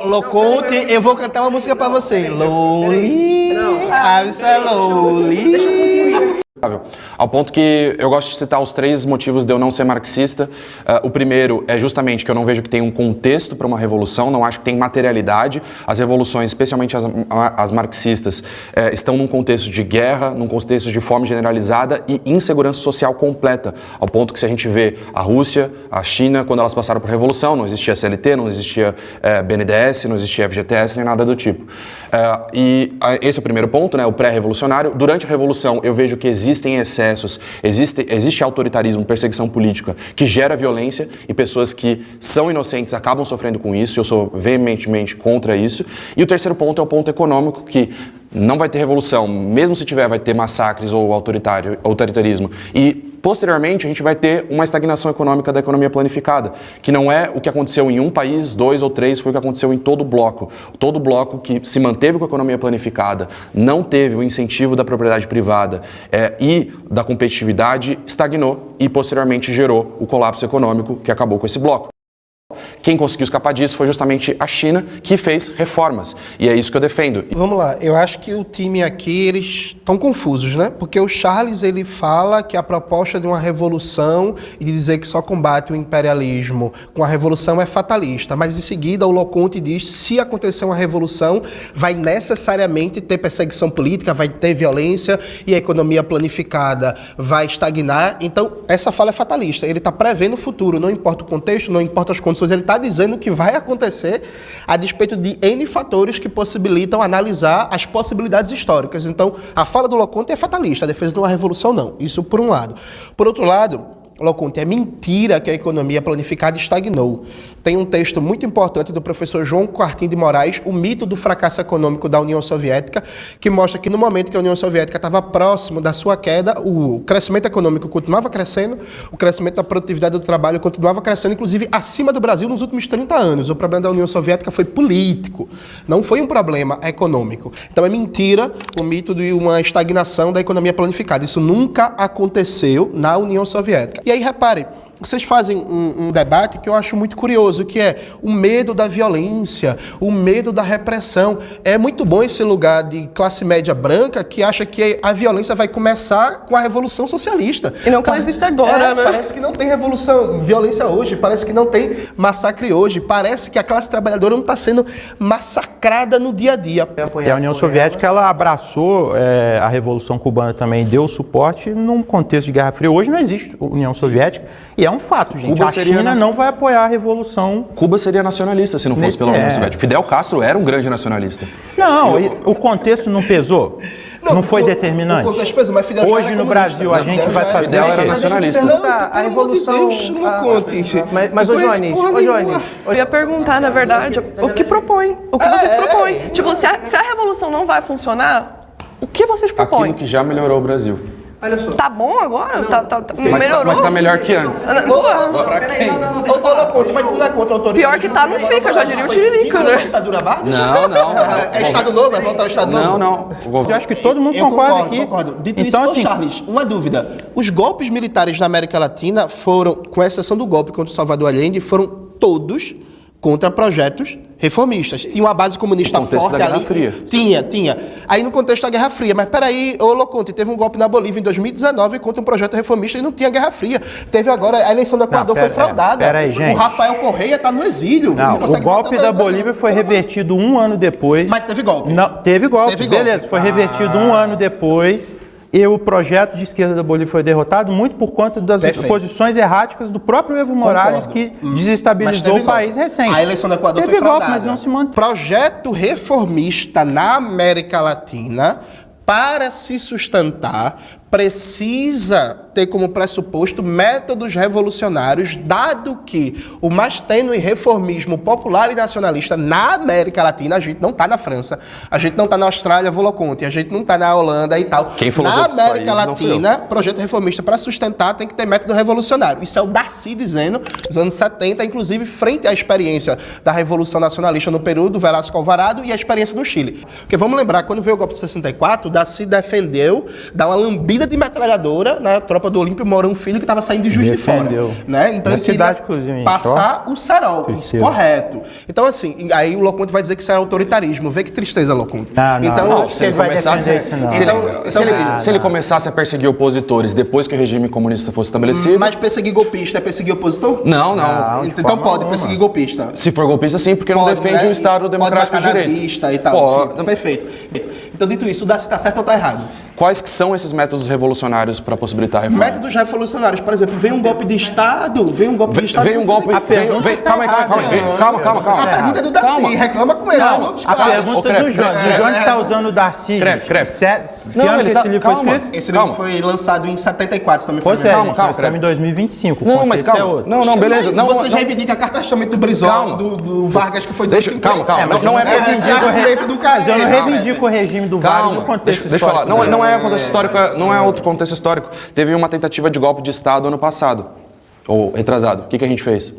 Loconte, eu vou cantar uma música pra você. Lonely, I'm so lonely. Ao ponto que eu gosto de citar os 3 motivos de eu não ser marxista. O primeiro é justamente que eu não vejo que tem um contexto para uma revolução, não acho que tem materialidade. As revoluções, especialmente as marxistas, estão num contexto de guerra, num contexto de fome generalizada e insegurança social completa. Ao ponto que se a gente vê a Rússia, a China, quando elas passaram por revolução, não existia CLT, não existia BNDES, não existia FGTS, nem nada do tipo. E esse é o primeiro ponto, né, o pré-revolucionário. Durante a revolução, eu vejo que existem excessos, existe autoritarismo, perseguição política que gera violência e pessoas que são inocentes acabam sofrendo com isso. Eu sou veementemente contra isso. E o terceiro ponto é o ponto econômico, que não vai ter revolução, mesmo se tiver, vai ter massacres ou autoritarismo. E posteriormente a gente vai ter uma estagnação econômica da economia planificada, que não é o que aconteceu em um país, 2 ou 3, foi o que aconteceu em todo o bloco. Todo bloco que se manteve com a economia planificada, não teve o incentivo da propriedade privada e da competitividade, estagnou e posteriormente gerou o colapso econômico que acabou com esse bloco. Quem conseguiu escapar disso foi justamente a China, que fez reformas. E é isso que eu defendo. Vamos lá, eu acho que o time aqui, eles estão confusos, né? Porque o Charles, ele fala que a proposta de uma revolução e de dizer que só combate o imperialismo com a revolução é fatalista. Mas em seguida o Loconte diz que se acontecer uma revolução, vai necessariamente ter perseguição política, vai ter violência e a economia planificada vai estagnar. Então, essa fala é fatalista. Ele está prevendo o futuro, não importa o contexto, não importa as condições, ele está dizendo o que vai acontecer a despeito de N fatores que possibilitam analisar as possibilidades históricas. Então, a fala do Loconte é fatalista, a defesa de uma revolução não. Isso por um lado. Por outro lado, Loconte, é mentira que a economia planificada estagnou. Tem um texto muito importante do professor João Quartim de Moraes, O Mito do Fracasso Econômico da União Soviética, que mostra que no momento que a União Soviética estava próximo da sua queda, o crescimento econômico continuava crescendo, o crescimento da produtividade do trabalho continuava crescendo, inclusive acima do Brasil nos últimos 30 anos. O problema da União Soviética foi político, não foi um problema econômico. Então é mentira o mito de uma estagnação da economia planificada. Isso nunca aconteceu na União Soviética. E aí, repare, vocês fazem um debate que eu acho muito curioso, que é o medo da violência, o medo da repressão. É muito bom esse lugar de classe média branca que acha que a violência vai começar com a Revolução Socialista. E não que ela existe agora, né? Parece que não tem violência hoje, parece que não tem massacre hoje, parece que a classe trabalhadora não está sendo massacrada no dia a dia. E a União Soviética, ela abraçou a Revolução Cubana também, deu suporte num contexto de Guerra Fria. Hoje não existe União Soviética. E é um fato, gente. A China não vai apoiar a revolução. Cuba seria nacionalista se não fosse pela União Soviética. Fidel Castro era um grande nacionalista. Não, o contexto não pesou? Não foi determinante? O contexto pesou, mas Fidel hoje no Brasil a gente vai fazer... Fidel era nacionalista. A revolução... Mas ô Joanes, eu ia perguntar, na verdade, o que propõe? O que vocês propõem? Tipo, se a revolução não vai funcionar, o que vocês propõem? Aquilo que já melhorou o Brasil. Olha só. Tá bom agora? Melhorou? Mas tá melhor que antes. Mas tu não é contra a autoridade. Pior que tá, não fica, já diria o Tiririca, né? Ditadura Vargas? Não. É Estado Novo? Vai voltar ao Estado Novo? Não. Eu acho que todo mundo concorda aqui. Concordo. Dito então, isso, assim, Charles, uma dúvida. Os golpes militares na América Latina foram, com exceção do golpe contra o Salvador Allende, foram todos contra projetos reformistas. Tinha uma base comunista forte ali. Fria. Tinha. Aí no contexto da Guerra Fria. Mas peraí, ô Loconte, teve um golpe na Bolívia em 2019 contra um projeto reformista e não tinha Guerra Fria. Teve agora, a eleição do Equador foi fraudada. Peraí, gente. O Rafael Correia está no exílio. Não, o golpe da Bolívia foi revertido um ano depois. Mas teve golpe. Não, teve golpe. Beleza, foi revertido um ano depois. E o projeto de esquerda da Bolívia foi derrotado muito por conta das posições erráticas do próprio Evo Morales, que desestabilizou o país recente. A eleição do Equador foi fraudada. Golpe, mas não se manteve. Projeto reformista na América Latina, para se sustentar, precisa ter como pressuposto métodos revolucionários, dado que o mais tênue reformismo popular e nacionalista na América Latina, a gente não está na França, a gente não está na Austrália, Voloconte, a gente não está na Holanda e tal. Quem falou na América países, Latina, projeto reformista para sustentar tem que ter método revolucionário. Isso é o Darcy dizendo, nos anos 70, inclusive frente à experiência da Revolução Nacionalista no Peru, do Velasco Alvarado, e a experiência no Chile. Porque vamos lembrar, quando veio o golpe de 64, o Darcy defendeu dar uma lambida de metralhadora na tropa tropa do Olímpio Mourão Filho, que estava saindo de Juiz de Fora. Né? Então na ele queria cidade, inclusive, passar o cerol, correto. Então assim, aí o Loconte vai dizer que isso era autoritarismo. Vê que tristeza, Loconte. Então, se ele começasse a perseguir opositores depois que o regime comunista fosse estabelecido... Mas perseguir golpista é perseguir opositor? Não. Então pode perseguir golpista. Se for golpista, sim, porque não defende o Estado democrático de direito. Nazista e tal. Perfeito. Então, dito isso, o Darcy está certo ou está errado? Quais que são esses métodos revolucionários para possibilitar a reforma? Métodos revolucionários, por exemplo, vem um golpe de Estado, Calma. A pergunta é do Darcy, reclama com ele. A pergunta é do Jones. O Jones está usando o Darcy. Não, ele esse livro foi escrito? Esse livro foi lançado em 74, também foi. Calma, estamos em 2025. Não, mas calma. Não, beleza. Não, você reivindica a carta testamento do Brizola, do Vargas, que foi de Calma. Não é argumento do caso. Eu não reivindico o regime do Vargas no contexto histórico. Deixa eu falar. Não é contexto histórico, não é outro contexto histórico. Teve uma tentativa de golpe de Estado ano passado. Ou retrasado. O que a gente fez?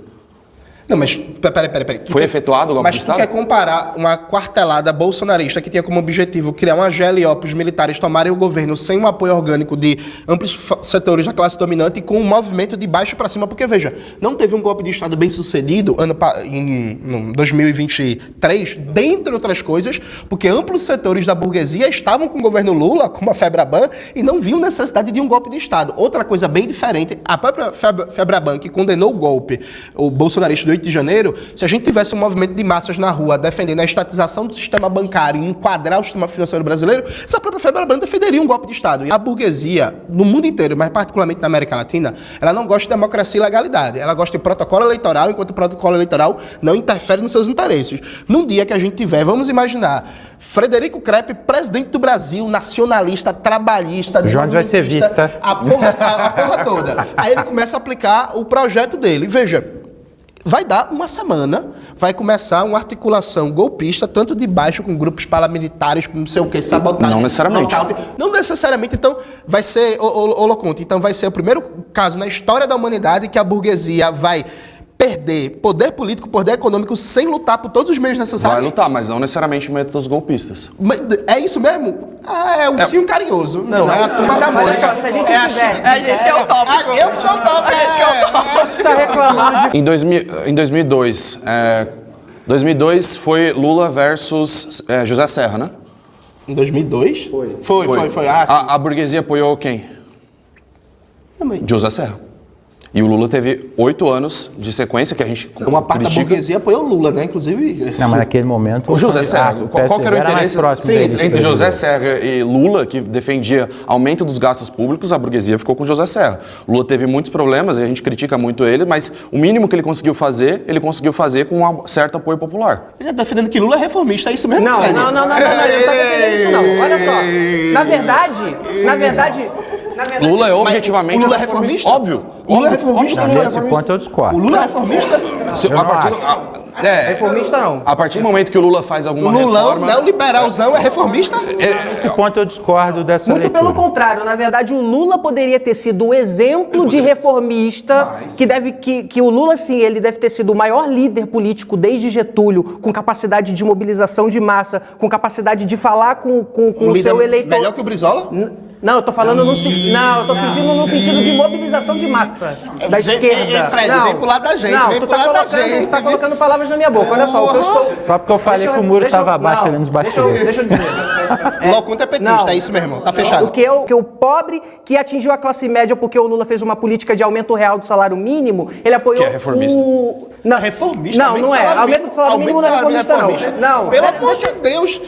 Não, mas peraí. Foi efetuado o golpe de Estado? Mas tu quer comparar uma quartelada bolsonarista que tinha como objetivo criar uma GLO para os militares tomarem o governo sem um apoio orgânico de amplos setores da classe dominante com um movimento de baixo para cima? Porque, veja, não teve um golpe de Estado bem sucedido em 2023, dentre outras coisas, porque amplos setores da burguesia estavam com o governo Lula, como a Febraban, e não viam necessidade de um golpe de Estado. Outra coisa bem diferente, a própria Febraban, que condenou o golpe, o bolsonarista do 8 de janeiro, se a gente tivesse um movimento de massas na rua defendendo a estatização do sistema bancário e enquadrar o sistema financeiro brasileiro, essa própria Febraban defenderia um golpe de Estado. E a burguesia, no mundo inteiro, mas particularmente na América Latina, ela não gosta de democracia e legalidade. Ela gosta de protocolo eleitoral, enquanto o protocolo eleitoral não interfere nos seus interesses. Num dia que a gente tiver, vamos imaginar, Frederico Crepe, presidente do Brasil, nacionalista, trabalhista, vai ser vista. A porra toda. Aí ele começa a aplicar o projeto dele. Veja, vai dar uma semana, vai começar uma articulação golpista, tanto de baixo, com grupos paramilitares, com não sei o que, sabotagem. Não necessariamente. Não necessariamente, então vai ser, Loconte, então vai ser o primeiro caso na história da humanidade que a burguesia vai perder poder político, poder econômico, sem lutar por todos os meios necessários. Vai lutar, mas não necessariamente métodos golpistas. É isso mesmo? É o ursinho carinhoso. Não, é a turma da voz. Se a gente tivesse... A gente é o tópico. Eu que sou o tópico. A gente é o tópico. Você está reclamando de... Em 2002, 2002 foi Lula versus José Serra, né? Em 2002? Foi. A burguesia apoiou quem? José Serra. E o Lula teve 8 anos de sequência, que a gente uma parte da burguesia apoiou o Lula, né? Inclusive... Não, mas naquele momento... O José Serra, qual que era o interesse entre José Serra e Lula, que defendia aumento dos gastos públicos, a burguesia ficou com José Serra. Lula teve muitos problemas, e a gente critica muito ele, mas o mínimo que ele conseguiu fazer com um certo apoio popular. Ele está defendendo que Lula é reformista, é isso mesmo, Não, Fred? não está defendendo isso não. Olha só, na verdade... Lula é objetivamente Lula é reformista? Óbvio. Lula é reformista? Nesse ponto eu discordo. O Lula é reformista? Reformista não. A partir do momento que o Lula faz alguma Lulão, reforma... neoliberalzão, é reformista? Nesse ponto eu discordo dessa Muito leitura. pelo contrário, na verdade o Lula poderia ter sido o exemplo de reformista que o Lula, sim, ele deve ter sido o maior líder político desde Getúlio, com capacidade de mobilização de massa, com capacidade de falar com o seu eleitor. Melhor que o Brizola? Não, eu tô falando eu tô sentindo no sentido de mobilização de massa da esquerda. Fred, vem pro lado da gente, não, vem tu pro lado da gente. Tu tá colocando palavras na minha boca, olha só, o que eu estou... Só porque eu falei que o muro estava abaixo, ele nos bateu. Deixa eu dizer. Loconte é petista, é isso mesmo, tá fechado. O pobre que atingiu a classe média porque o Lula fez uma política de aumento real do salário mínimo, ele apoiou que é reformista. Não, reformista? Não é. Aumento do salário mínimo não é reformista, não. Pelo amor de Deus.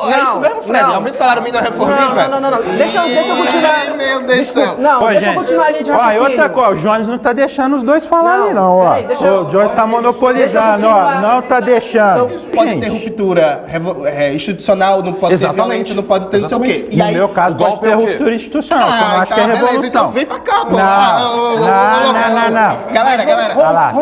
É isso mesmo, Fred? Aumento do salário mínimo não é reformismo? Não. Deixa eu continuar. Meu Deus do céu. Não, deixa eu continuar a linha de raciocínio. Outra coisa, o Jones não tá deixando os dois falarem, não. Peraí, O Jones tá monopolizando, não tá deixando. Então, pode ter ruptura institucional, não pode ter violência, não pode ter não sei o quê. No meu caso, pode ter ruptura institucional, eu não acho que é revolução. Então vem pra cá, pô. Não. Galera. Olha lá.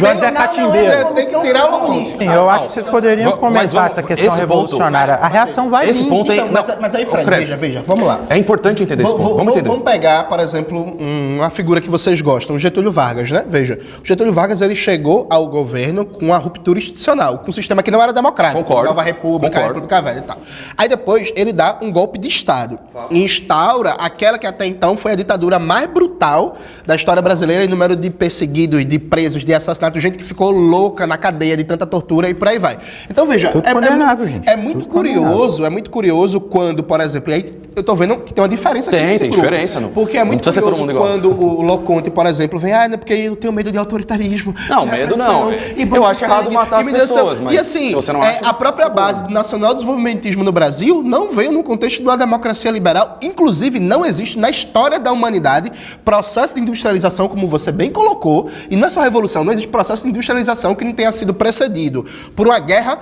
Jones é catimbeiro. Tem que tirar o ponto. Sim, eu acho que vocês poderiam comentar essa questão revolucionária. A reação vai vir. Esse ponto aí... Mas aí, Fred, veja, vamos lá. É importante entender esse ponto, vamos entender. Vamos pegar, por exemplo, uma figura que vocês gostam, o Getúlio Vargas, né? Veja, o Getúlio Vargas, ele chegou ao governo com a ruptura institucional, com um sistema que não era democrático. Concordo. Nova República, República Velha e tal. Aí depois ele dá um golpe de Estado. E instaura aquela que até então foi a ditadura mais brutal da história brasileira em número de perseguidos, de presos, de assassinatos, gente que ficou louca na cadeia de tanta tortura e por aí vai. Então veja, é muito curioso quando, por exemplo, aí eu tô vendo que tem uma diferença aqui. Tem diferença. Porque é muito curioso quando o Loconte, por exemplo, vem, porque eu tenho medo de autoritarismo. Não, medo não. Eu acho errado matar as pessoas, mas e assim, se você não acha... a própria base do nacional-desenvolvimentismo no Brasil não veio no contexto de uma democracia liberal. Inclusive, não existe na história da humanidade processo de industrialização, como você bem colocou, e nessa revolução não existe processo de industrialização que não tenha sido precedido por uma guerra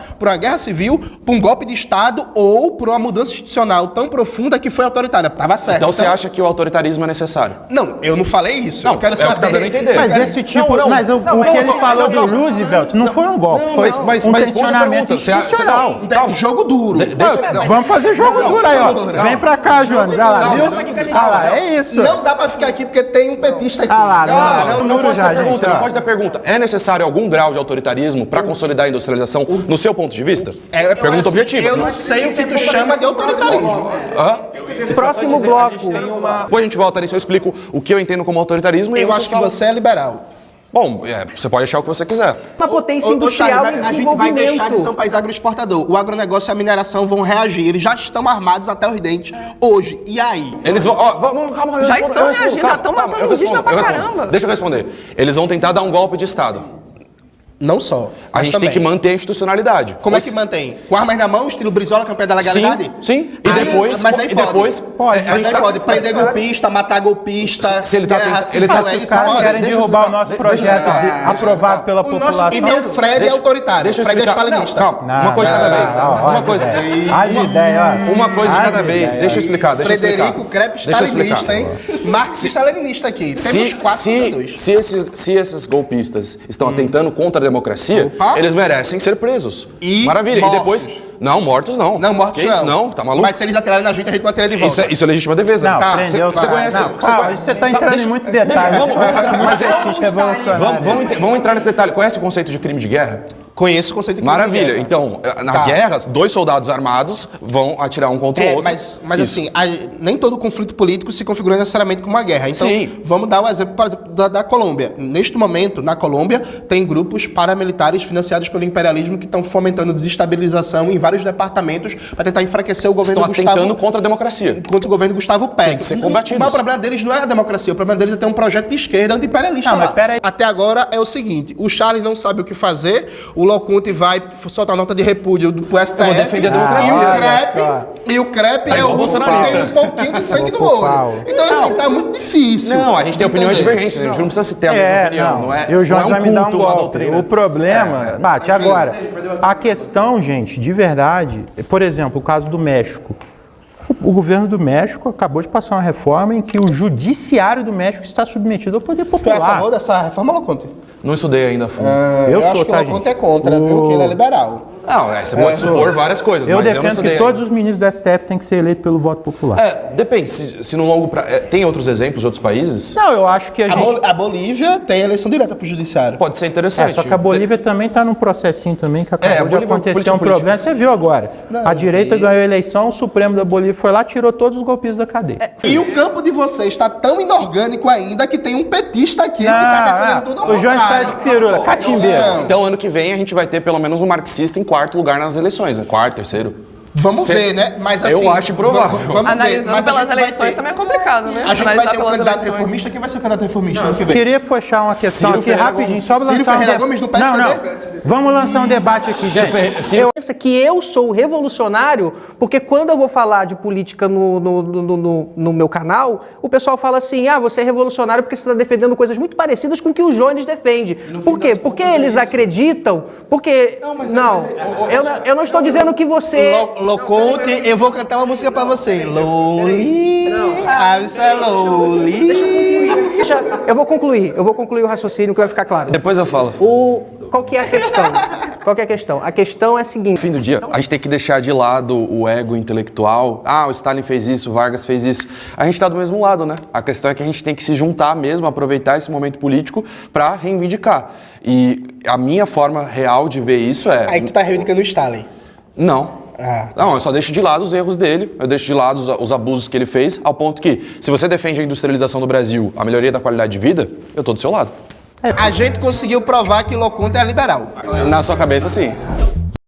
civil, por um golpe de Estado ou por uma mudança institucional tão profunda que foi autoritária. Tava certo. Então você acha que o autoritarismo é necessário? Não, eu não falei isso. Não, eu quero saber. Tá dando a entender. Mas esse tipo... Mas o que ele falou do Roosevelt não foi um golpe, foi um tensionamento institucional. Jogo duro. Vamos fazer jogo duro aí, ó. Vem pra cá, João. Olha lá, viu? Olha lá, é isso. Não dá pra ficar aqui porque tem um petista aqui. Não foge da pergunta. É necessário algum grau de autoritarismo para consolidar a industrialização, no seu ponto de vista? Pergunta objetiva. Eu não sei o que tu chama de autoritarismo. Próximo bloco. Depois a gente volta nisso, eu explico o que eu entendo como autoritarismo. Eu acho que você é liberal. Bom, você pode achar o que você quiser. Uma potência industrial em desenvolvimento. A gente vai deixar de ser um país agroexportador. O agronegócio e a mineração vão reagir. Eles já estão armados até os dentes hoje. E aí? Eles vão... calma, já estão reagindo, já estão matando indígena pra caramba. Deixa eu responder. Eles vão tentar dar um golpe de Estado. Não só. A gente tem que manter a institucionalidade. Como é que mantém? Com armas na mão, estilo Brizola, campeão da legalidade? Sim. E depois... Mas aí pode prender golpista, matar golpista... Se ele tá... Os caras querem derrubar o nosso projeto aprovado pela população. E meu Fred é autoritário. Fred é stalinista. Calma, uma coisa de cada vez. Uma coisa... As ideias, ó. Uma coisa de cada vez. Deixa eu explicar. Frederico Krepp stalinista, hein? Marxista-leninista aqui. Temos 4-2. Se esses golpistas estão atentando contra a democracia, eles merecem ser presos. Maravilha. Mortos. E depois... Não, mortos não. Não, mortos que não. Isso? Não, tá maluco? Mas se eles atirarem na gente, a gente não atira de volta. Isso é legítima defesa. Não, tá. prendeu, Você conhece... Você tá entrando em muito detalhe. Vamos entrar nesse detalhe. Conhece o conceito de crime de guerra? Conheço o conceito de crime de guerra. Maravilha. Então, na guerra, 2 soldados armados vão atirar um contra o outro. Mas assim, nem todo conflito político se configura necessariamente como uma guerra. Então, vamos dar um exemplo, por exemplo, da Colômbia. Neste momento, na Colômbia, tem grupos paramilitares financiados pelo imperialismo que estão fomentando desestabilização em vários departamentos para tentar enfraquecer o governo Estão atentando contra a democracia. Contra o governo Gustavo Petro. Tem que ser combatidos. Mas o problema deles não é a democracia, o problema deles é ter um projeto de esquerda anti-imperialista lá. Até agora é o seguinte, o Charles não sabe o que fazer, o Loconte vai soltar nota de repúdio pro STF. Eu vou defender a democracia. E o Krepp é o bolsonarista. Tem um pouquinho de sangue no olho. Então, assim, tá muito difícil. Não, a gente tem opiniões divergentes, a gente não precisa se ter a mesma opinião. Não é, e o João vai me dar um golpe. doutrina. O problema... Bate, agora, a questão, gente, de verdade, por exemplo, o caso do México. O governo do México acabou de passar uma reforma em que o judiciário do México está submetido ao poder popular. Tu é a favor dessa reforma, Loconte? Não estudei ainda a fundo. Eu acho que o Loconte é contra, viu? Que ele é liberal. Não, você pode supor várias coisas, eu mas eu não defendo que todos os ministros do STF têm que ser eleitos pelo voto popular. Depende. Se no longo prazo... Tem outros exemplos de outros países? Não, eu acho que a Bolívia tem eleição direta pro judiciário. Pode ser interessante. Só que a Bolívia também está num processinho também que acabou de acontecer um problema. Você viu agora. A direita ganhou a eleição, o Supremo da Bolívia foi lá, tirou todos os golpistas da cadeia. E o campo de vocês está tão inorgânico ainda que tem um petista aqui que está defendendo tudo ao contrário. O João está de firula, catimbeiro. Então, ano que vem, a gente vai ter pelo menos um marxista em 4º lugar nas eleições, né? 4º, 3º. Vamos ver, né? Mas assim... Eu acho improvável. Vamos analisando ver. pelas eleições também é complicado, né? A gente vai ter um candidato eleições. reformista. Quem vai ser o candidato reformista? Eu queria fechar uma questão aqui rapidinho. Só Ciro Ferreira Gomes do PSDB? Não. Vamos lançar um debate aqui, gente. Eu penso que eu sou revolucionário porque quando eu vou falar de política no meu canal, o pessoal fala assim, você é revolucionário porque você está defendendo coisas muito parecidas com o que o Jones defende. Por quê? Porque eles acreditam, porque... Eu não estou dizendo que você... Loconte, eu vou cantar uma música pra você. Lonely, isso é lonely. Eu vou concluir o raciocínio que vai ficar claro. Depois eu falo. Qual que é a questão? A questão é a seguinte... No fim do dia, a gente tem que deixar de lado o ego intelectual. O Stalin fez isso, o Vargas fez isso. A gente tá do mesmo lado, né? A questão é que a gente tem que se juntar mesmo, aproveitar esse momento político pra reivindicar. E a minha forma real de ver isso é... Aí tu tá reivindicando o Stalin. Não. Não, eu só deixo de lado os erros dele, eu deixo de lado os abusos que ele fez, ao ponto que, se você defende a industrialização do Brasil, a melhoria da qualidade de vida, eu tô do seu lado. A gente conseguiu provar que Loconte é liberal. Na sua cabeça, sim.